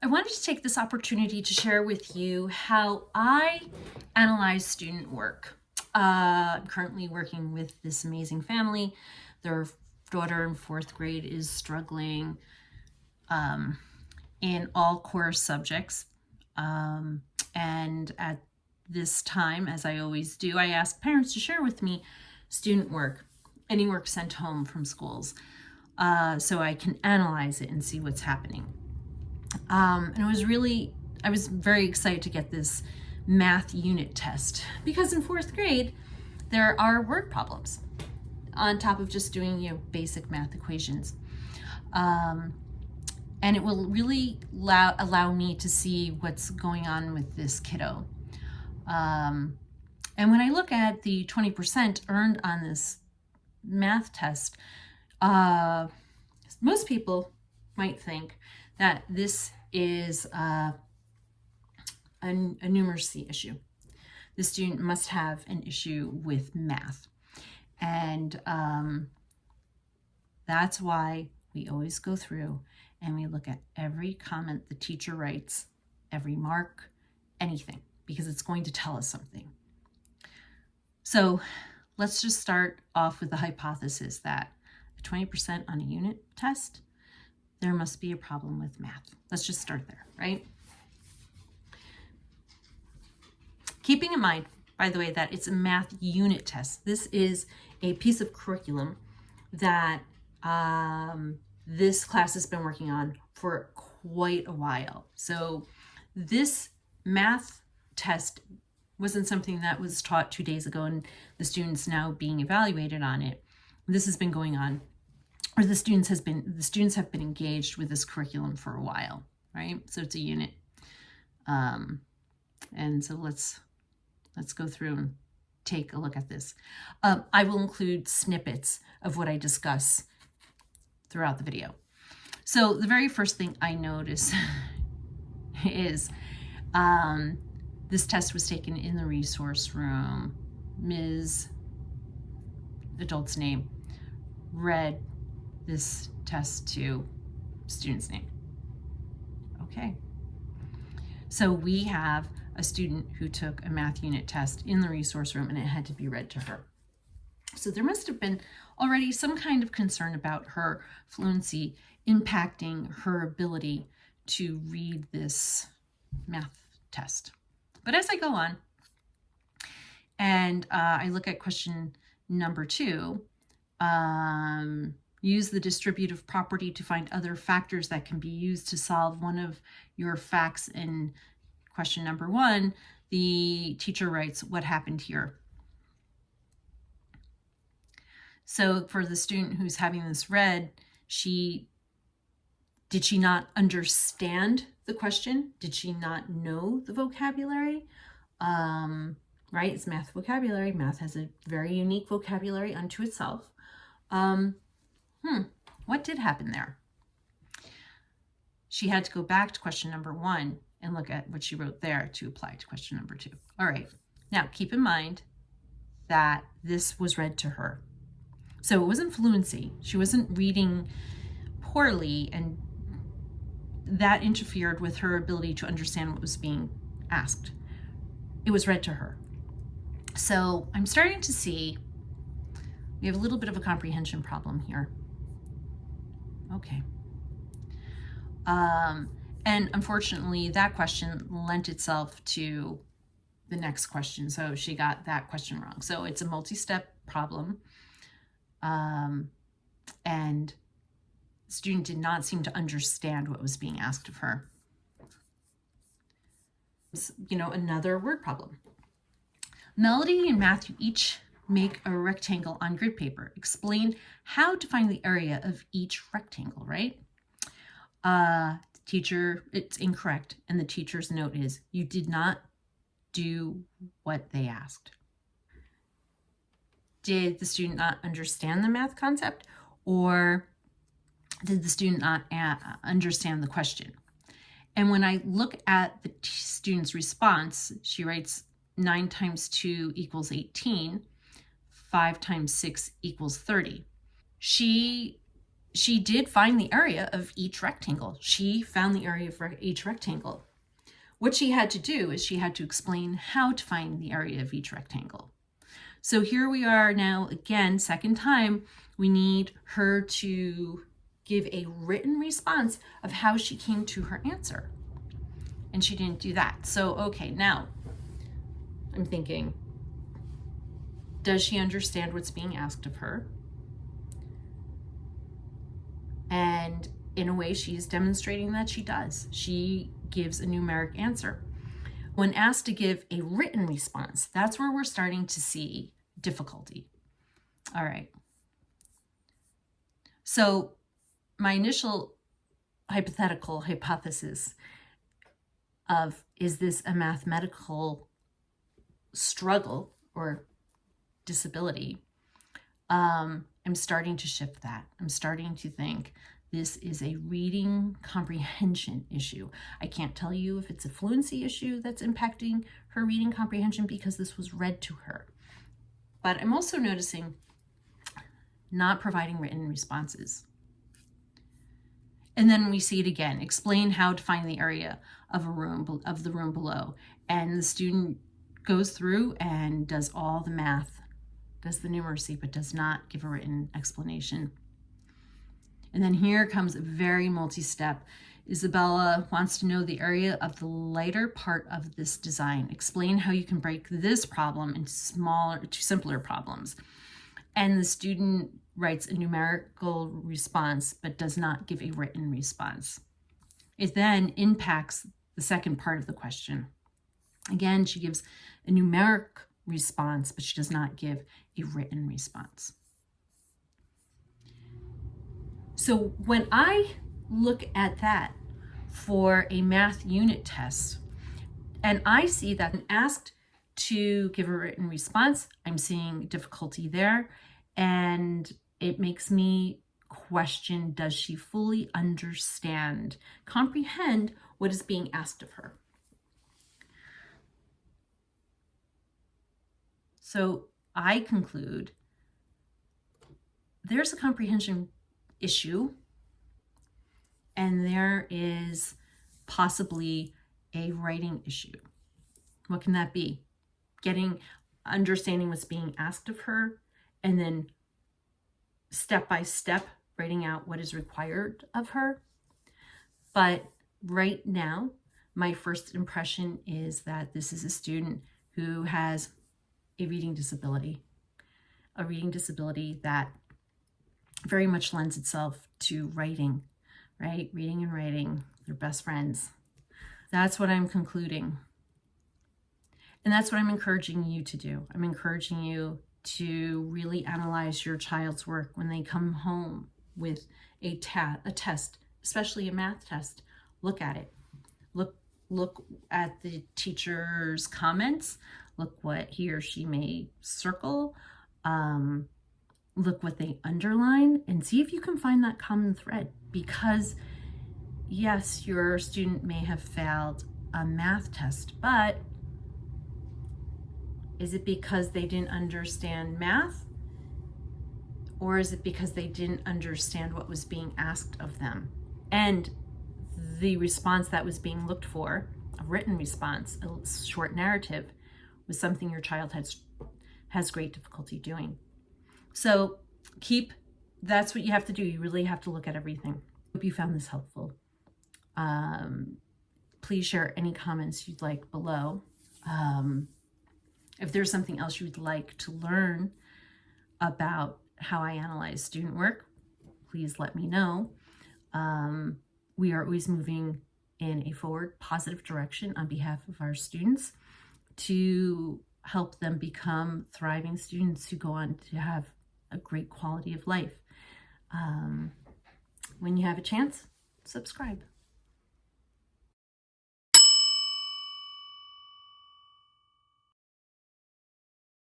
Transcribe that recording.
I wanted to take this opportunity to share with you how I analyze student work. I'm currently working with this amazing family. Their daughter in fourth grade is struggling in all core subjects. And at this time, as I always do, I ask parents to share with me student work, any work sent home from schools, so I can analyze it and see what's happening. And I was very excited to get this math unit test because in fourth grade, there are word problems on top of just doing, basic math equations. And it will really allow me to see what's going on with this kiddo. And when I look at the 20% earned on this math test, most people might think that this is a numeracy issue. The student must have an issue with math. And that's why we always go through and we look at every comment the teacher writes, every mark, anything, because it's going to tell us something. So let's just start off with the hypothesis that 20% on a unit test, there must be a problem with math. Let's just start there, right? Keeping in mind, by the way, that it's a math unit test. This is a piece of curriculum that this class has been working on for quite a while. So this math test wasn't something that was taught 2 days ago and the students now being evaluated on it. This has been going on, or the students have been engaged with this curriculum for a while, right? So it's a unit. And so let's go through and take a look at this. I will include snippets of what I discuss throughout the video. So the very first thing I notice is this test was taken in the resource room. Ms. Adult's name read this test to student's name. Okay. So we have a student who took a math unit test in the resource room and it had to be read to her. So there must have been already some kind of concern about her fluency impacting her ability to read this math test. But as I go on and I look at question number 2, use the distributive property to find other factors that can be used to solve one of your facts in question number 1, the teacher writes, "What happened here?" So for the student who's having this read, did she not understand the question? Did she not know the vocabulary? Right, it's math vocabulary. Math has a very unique vocabulary unto itself. What did happen there? She had to go back to question number 1 and look at what she wrote there to apply to question number 2. All right, now keep in mind that this was read to her. So it wasn't fluency. She wasn't reading poorly, and that interfered with her ability to understand what was being asked. It was read to her. So I'm starting to see we have a little bit of a comprehension problem here. Okay. And unfortunately, that question lent itself to the next question. So she got that question wrong. So it's a multi-step problem. And the student did not seem to understand what was being asked of her. Another word problem. Melody and Matthew each make a rectangle on grid paper. Explain how to find the area of each rectangle, right? Teacher, it's incorrect. And the teacher's note is, you did not do what they asked. Did the student not understand the math concept, or did the student not understand the question? And when I look at the student's response, she writes 9 times 2 equals 18, 5 times 6 equals 30. She she did find the area of each rectangle. She found the area of each rectangle. What she had to do is she had to explain how to find the area of each rectangle. So here we are now, again, second time, we need her to give a written response of how she came to her answer. And she didn't do that. So, okay, now I'm thinking, does she understand what's being asked of her? And in a way, she's demonstrating that she does. She gives a numeric answer. When asked to give a written response, that's where we're starting to see difficulty. All right. So my initial hypothetical hypothesis of, is this a mathematical struggle or disability? I'm starting to shift that. I'm starting to think this is a reading comprehension issue. I can't tell you if it's a fluency issue that's impacting her reading comprehension because this was read to her. But I'm also noticing not providing written responses. And then we see it again. Explain how to find the area of the room below. And the student goes through and does all the math, does the numeracy, but does not give a written explanation. And then here comes a very multi-step. Isabella wants to know the area of the lighter part of this design. Explain how you can break this problem into simpler problems. And the student writes a numerical response, but does not give a written response. It then impacts the second part of the question. Again, she gives a numeric response, but she does not give a written response. So when I look at that for a math unit test, and I see that when asked to give a written response, I'm seeing difficulty there, and it makes me question, does she fully understand, comprehend what is being asked of her? So I conclude there's a comprehension issue, and there is possibly a writing issue. What can that be? Understanding what's being asked of her, and then step by step writing out what is required of her. But right now, my first impression is that this is a student who has a reading disability that very much lends itself to writing, right? Reading and writing, they're best friends. That's what I'm concluding. And that's what I'm encouraging you to do. I'm encouraging you to really analyze your child's work when they come home with a test, especially a math test. Look at it. Look at the teacher's comments. Look what he or she may circle. Look what they underline, and see if you can find that common thread. Because yes, your student may have failed a math test, but is it because they didn't understand math? Or is it because they didn't understand what was being asked of them? And the response that was being looked for, a written response, a short narrative, was something your child has great difficulty doing. So that's what you have to do. You really have to look at everything. Hope you found this helpful. Please share any comments you'd like below. If there's something else you'd like to learn about how I analyze student work, please let me know. We are always moving in a forward, positive direction on behalf of our students to help them become thriving students who go on to have a great quality of life. When you have a chance, subscribe.